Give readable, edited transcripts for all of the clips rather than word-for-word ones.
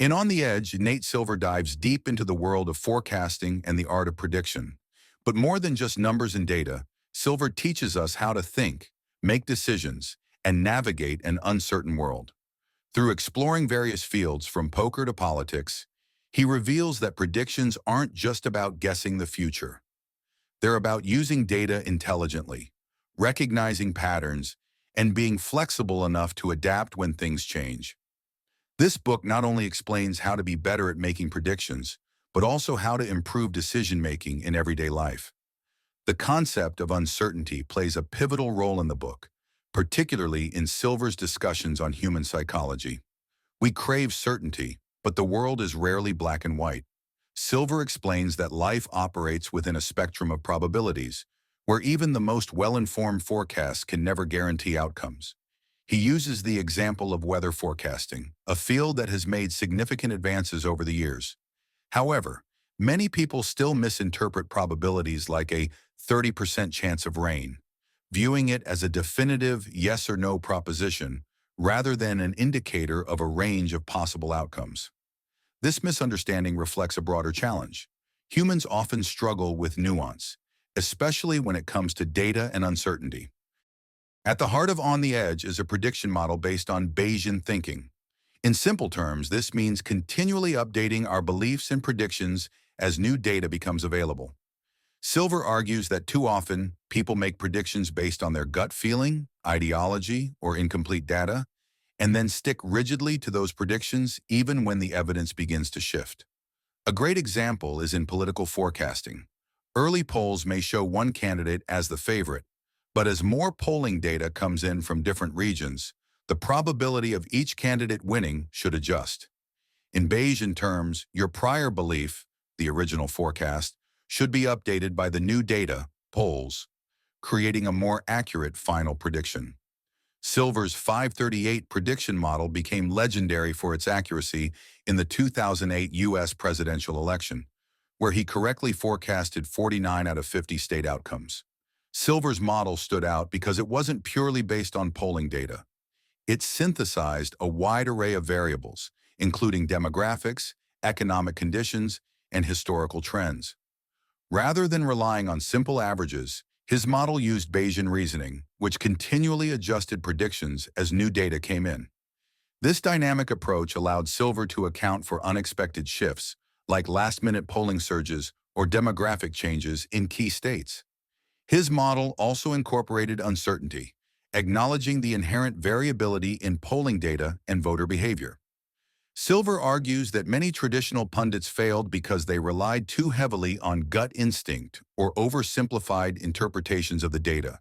In On the Edge, Nate Silver dives deep into the world of forecasting and the art of prediction. But more than just numbers and data, Silver teaches us how to think, make decisions, and navigate an uncertain world. Through exploring various fields from poker to politics, he reveals that predictions aren't just about guessing the future. They're about using data intelligently, recognizing patterns, and being flexible enough to adapt when things change. This book not only explains how to be better at making predictions, but also how to improve decision-making in everyday life. The concept of uncertainty plays a pivotal role in the book, particularly in Silver's discussions on human psychology. We crave certainty, but the world is rarely black and white. Silver explains that life operates within a spectrum of probabilities, where even the most well-informed forecasts can never guarantee outcomes. He uses the example of weather forecasting, a field that has made significant advances over the years. However, many people still misinterpret probabilities like a 30% chance of rain, viewing it as a definitive yes or no proposition rather than an indicator of a range of possible outcomes. This misunderstanding reflects a broader challenge. Humans often struggle with nuance, especially when it comes to data and uncertainty. At the heart of On the Edge is a prediction model based on Bayesian thinking. In simple terms, this means continually updating our beliefs and predictions as new data becomes available. Silver argues that too often, people make predictions based on their gut feeling, ideology, or incomplete data, and then stick rigidly to those predictions even when the evidence begins to shift. A great example is in political forecasting. Early polls may show one candidate as the favorite, but as more polling data comes in from different regions, the probability of each candidate winning should adjust. In Bayesian terms, your prior belief, the original forecast, should be updated by the new data, polls, creating a more accurate final prediction. Silver's 538 prediction model became legendary for its accuracy in the 2008 U.S. presidential election, where he correctly forecasted 49 out of 50 state outcomes. Silver's model stood out because it wasn't purely based on polling data. It synthesized a wide array of variables, including demographics, economic conditions, and historical trends. Rather than relying on simple averages, his model used Bayesian reasoning, which continually adjusted predictions as new data came in. This dynamic approach allowed Silver to account for unexpected shifts, like last-minute polling surges or demographic changes in key states. His model also incorporated uncertainty, acknowledging the inherent variability in polling data and voter behavior. Silver argues that many traditional pundits failed because they relied too heavily on gut instinct or oversimplified interpretations of the data,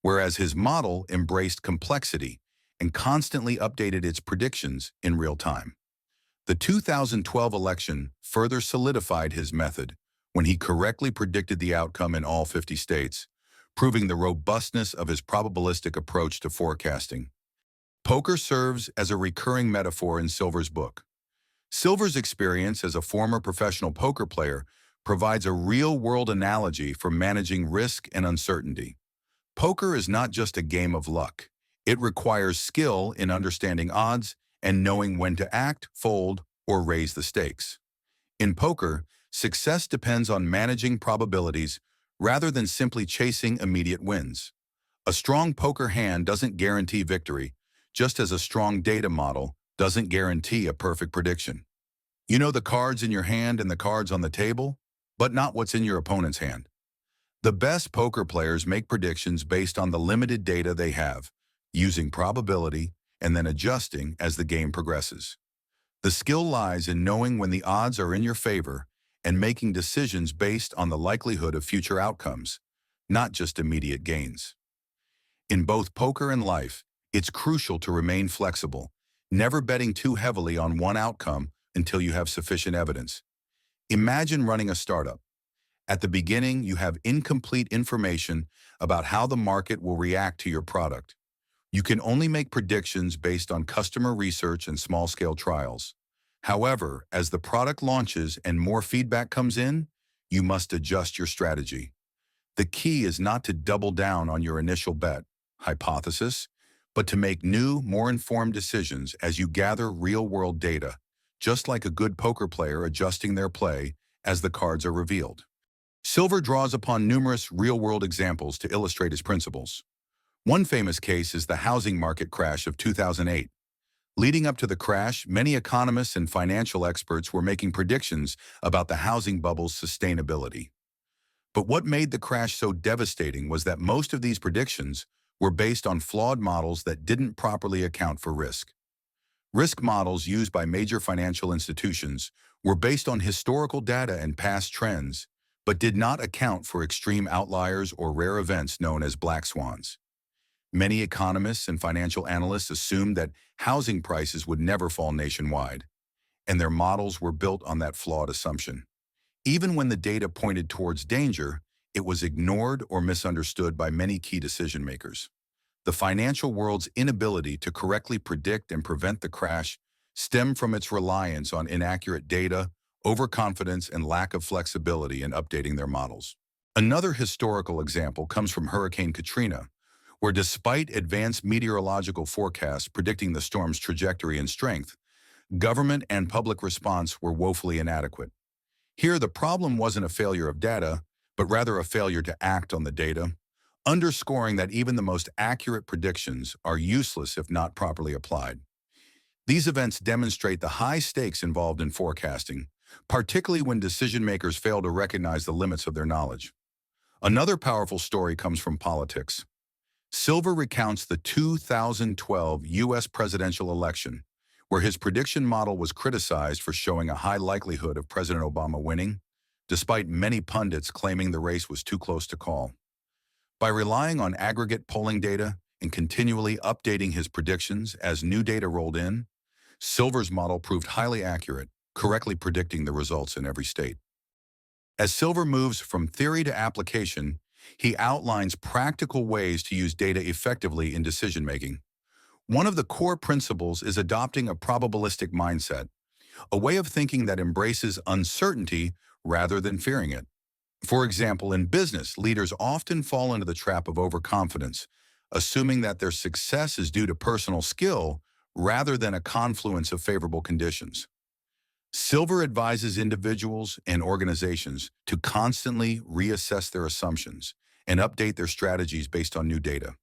whereas his model embraced complexity and constantly updated its predictions in real time. The 2012 election further solidified his method when he correctly predicted the outcome in all 50 states, proving the robustness of his probabilistic approach to forecasting. Poker serves as a recurring metaphor in Silver's book. Silver's experience as a former professional poker player provides a real-world analogy for managing risk and uncertainty. Poker is not just a game of luck. It requires skill in understanding odds and knowing when to act, fold, or raise the stakes. In poker, success depends on managing probabilities rather than simply chasing immediate wins. A strong poker hand doesn't guarantee victory, just as a strong data model doesn't guarantee a perfect prediction. You know the cards in your hand and the cards on the table, but not what's in your opponent's hand. The best poker players make predictions based on the limited data they have, using probability and then adjusting as the game progresses. The skill lies in knowing when the odds are in your favor and making decisions based on the likelihood of future outcomes, not just immediate gains. In both poker and life, it's crucial to remain flexible, never betting too heavily on one outcome until you have sufficient evidence. Imagine running a startup. At the beginning, you have incomplete information about how the market will react to your product. You can only make predictions based on customer research and small-scale trials. However, as the product launches and more feedback comes in, you must adjust your strategy. The key is not to double down on your initial bet, hypothesis, but to make new, more informed decisions as you gather real-world data, just like a good poker player adjusting their play as the cards are revealed. Silver draws upon numerous real-world examples to illustrate his principles. One famous case is the housing market crash of 2008. Leading up to the crash, many economists and financial experts were making predictions about the housing bubble's sustainability. But what made the crash so devastating was that most of these predictions were based on flawed models that didn't properly account for risk. Risk models used by major financial institutions were based on historical data and past trends, but did not account for extreme outliers or rare events known as black swans. Many economists and financial analysts assumed that housing prices would never fall nationwide, and their models were built on that flawed assumption. Even when the data pointed towards danger, it was ignored or misunderstood by many key decision makers. The financial world's inability to correctly predict and prevent the crash stemmed from its reliance on inaccurate data, overconfidence, and lack of flexibility in updating their models. Another historical example comes from Hurricane Katrina, where despite advanced meteorological forecasts predicting the storm's trajectory and strength, government and public response were woefully inadequate. Here, the problem wasn't a failure of data, but rather a failure to act on the data, underscoring that even the most accurate predictions are useless if not properly applied. These events demonstrate the high stakes involved in forecasting, particularly when decision-makers fail to recognize the limits of their knowledge. Another powerful story comes from politics. Silver recounts the 2012 U.S. presidential election, where his prediction model was criticized for showing a high likelihood of President Obama winning, despite many pundits claiming the race was too close to call. By relying on aggregate polling data and continually updating his predictions as new data rolled in, Silver's model proved highly accurate, correctly predicting the results in every state. As Silver moves from theory to application, he outlines practical ways to use data effectively in decision-making. One of the core principles is adopting a probabilistic mindset, a way of thinking that embraces uncertainty rather than fearing it. For example, in business, leaders often fall into the trap of overconfidence, assuming that their success is due to personal skill rather than a confluence of favorable conditions. Silver advises individuals and organizations to constantly reassess their assumptions and update their strategies based on new data.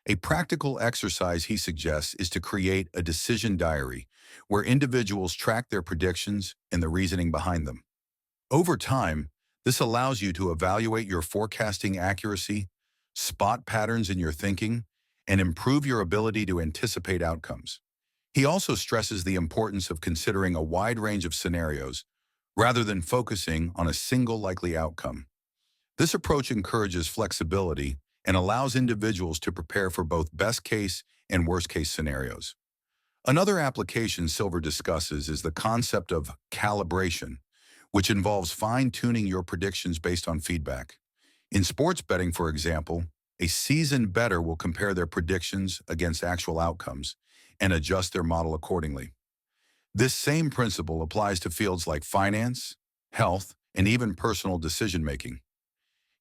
A practical exercise he suggests is to create a decision diary where individuals track their predictions and the reasoning behind them. Over time, this allows you to evaluate your forecasting accuracy, spot patterns in your thinking, and improve your ability to anticipate outcomes. He also stresses the importance of considering a wide range of scenarios rather than focusing on a single likely outcome. This approach encourages flexibility and allows individuals to prepare for both best-case and worst-case scenarios. Another application Silver discusses is the concept of calibration, which involves fine-tuning your predictions based on feedback. In sports betting, for example, a seasoned bettor will compare their predictions against actual outcomes and adjust their model accordingly. This same principle applies to fields like finance, health, and even personal decision-making.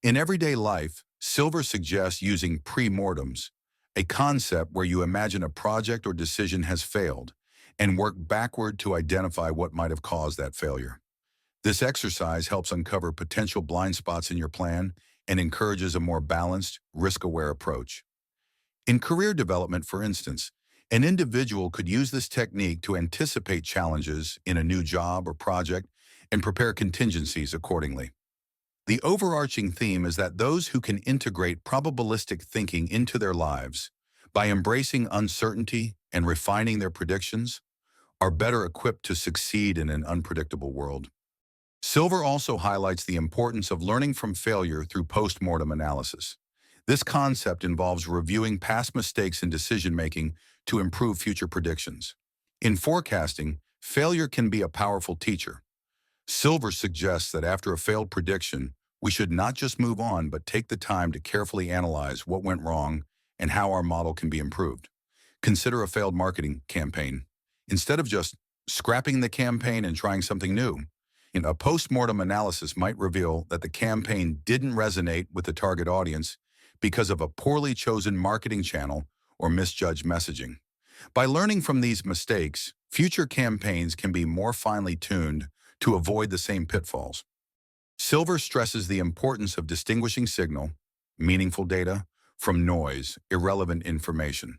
In everyday life, Silver suggests using pre-mortems, a concept where you imagine a project or decision has failed and work backward to identify what might have caused that failure. This exercise helps uncover potential blind spots in your plan and encourages a more balanced, risk-aware approach. In career development, for instance, an individual could use this technique to anticipate challenges in a new job or project and prepare contingencies accordingly. The overarching theme is that those who can integrate probabilistic thinking into their lives by embracing uncertainty and refining their predictions are better equipped to succeed in an unpredictable world. Silver also highlights the importance of learning from failure through post-mortem analysis. This concept involves reviewing past mistakes in decision-making to improve future predictions. In forecasting, failure can be a powerful teacher. Silver suggests that after a failed prediction, we should not just move on, but take the time to carefully analyze what went wrong and how our model can be improved. Consider a failed marketing campaign. Instead of just scrapping the campaign and trying something new, a post-mortem analysis might reveal that the campaign didn't resonate with the target audience because of a poorly chosen marketing channel or misjudged messaging. By learning from these mistakes, future campaigns can be more finely tuned to avoid the same pitfalls. Silver stresses the importance of distinguishing signal, meaningful data, from noise, irrelevant information.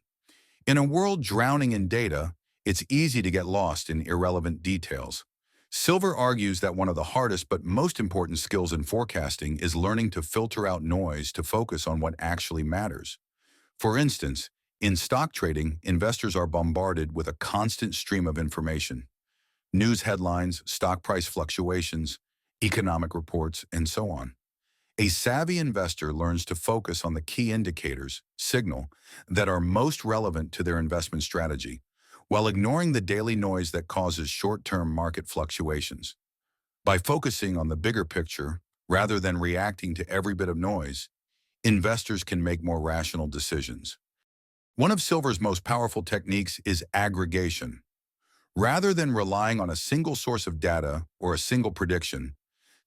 In a world drowning in data, it's easy to get lost in irrelevant details. Silver argues that one of the hardest but most important skills in forecasting is learning to filter out noise to focus on what actually matters. For instance, in stock trading, investors are bombarded with a constant stream of information: news headlines, stock price fluctuations, economic reports, and so on. A savvy investor learns to focus on the key indicators, signal, that are most relevant to their investment strategy, while ignoring the daily noise that causes short-term market fluctuations. By focusing on the bigger picture, rather than reacting to every bit of noise, investors can make more rational decisions. One of Silver's most powerful techniques is aggregation. Rather than relying on a single source of data or a single prediction,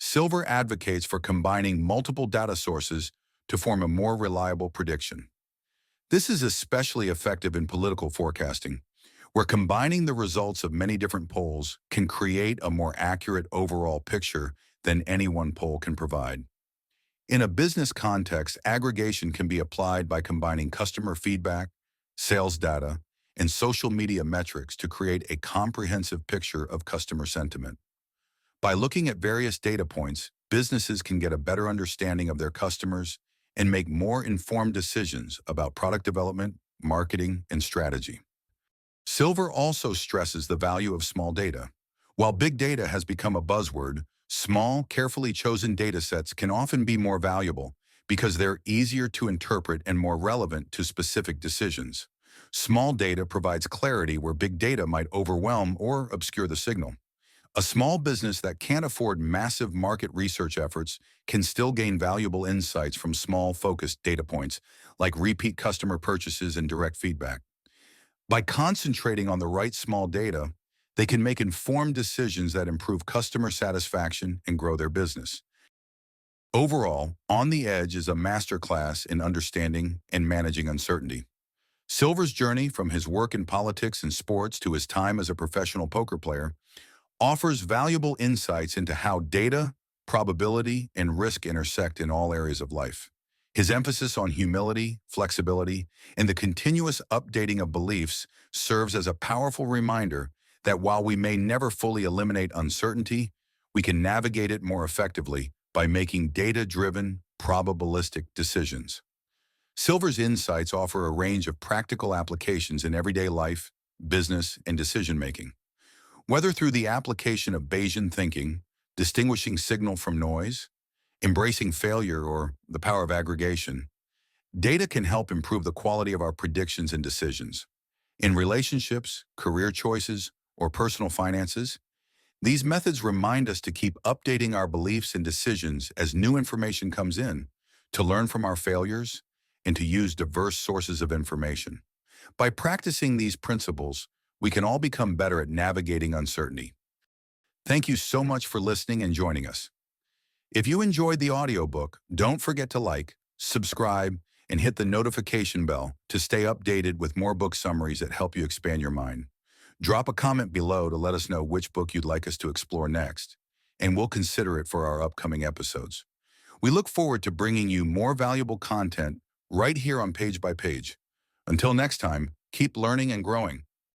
Silver advocates for combining multiple data sources to form a more reliable prediction. This is especially effective in political forecasting, where combining the results of many different polls can create a more accurate overall picture than any one poll can provide. In a business context, aggregation can be applied by combining customer feedback, sales data, and social media metrics to create a comprehensive picture of customer sentiment. By looking at various data points, businesses can get a better understanding of their customers and make more informed decisions about product development, marketing, and strategy. Silver also stresses the value of small data. While big data has become a buzzword, small, carefully chosen data sets can often be more valuable because they're easier to interpret and more relevant to specific decisions. Small data provides clarity where big data might overwhelm or obscure the signal. A small business that can't afford massive market research efforts can still gain valuable insights from small, focused data points, like repeat customer purchases and direct feedback. By concentrating on the right small data, they can make informed decisions that improve customer satisfaction and grow their business. Overall, On the Edge is a masterclass in understanding and managing uncertainty. Silver's journey from his work in politics and sports to his time as a professional poker player offers valuable insights into how data, probability, and risk intersect in all areas of life. His emphasis on humility, flexibility, and the continuous updating of beliefs serves as a powerful reminder that while we may never fully eliminate uncertainty, we can navigate it more effectively by making data-driven, probabilistic decisions. Silver's insights offer a range of practical applications in everyday life, business, and decision-making. Whether through the application of Bayesian thinking, distinguishing signal from noise, embracing failure, or the power of aggregation, data can help improve the quality of our predictions and decisions. In relationships, career choices, or personal finances, these methods remind us to keep updating our beliefs and decisions as new information comes in, to learn from our failures, and to use diverse sources of information. By practicing these principles, we can all become better at navigating uncertainty. Thank you so much for listening and joining us. If you enjoyed the audiobook, don't forget to like, subscribe, and hit the notification bell to stay updated with more book summaries that help you expand your mind. Drop a comment below to let us know which book you'd like us to explore next, and we'll consider it for our upcoming episodes. We look forward to bringing you more valuable content right here on Page by Page. Until next time, keep learning and growing.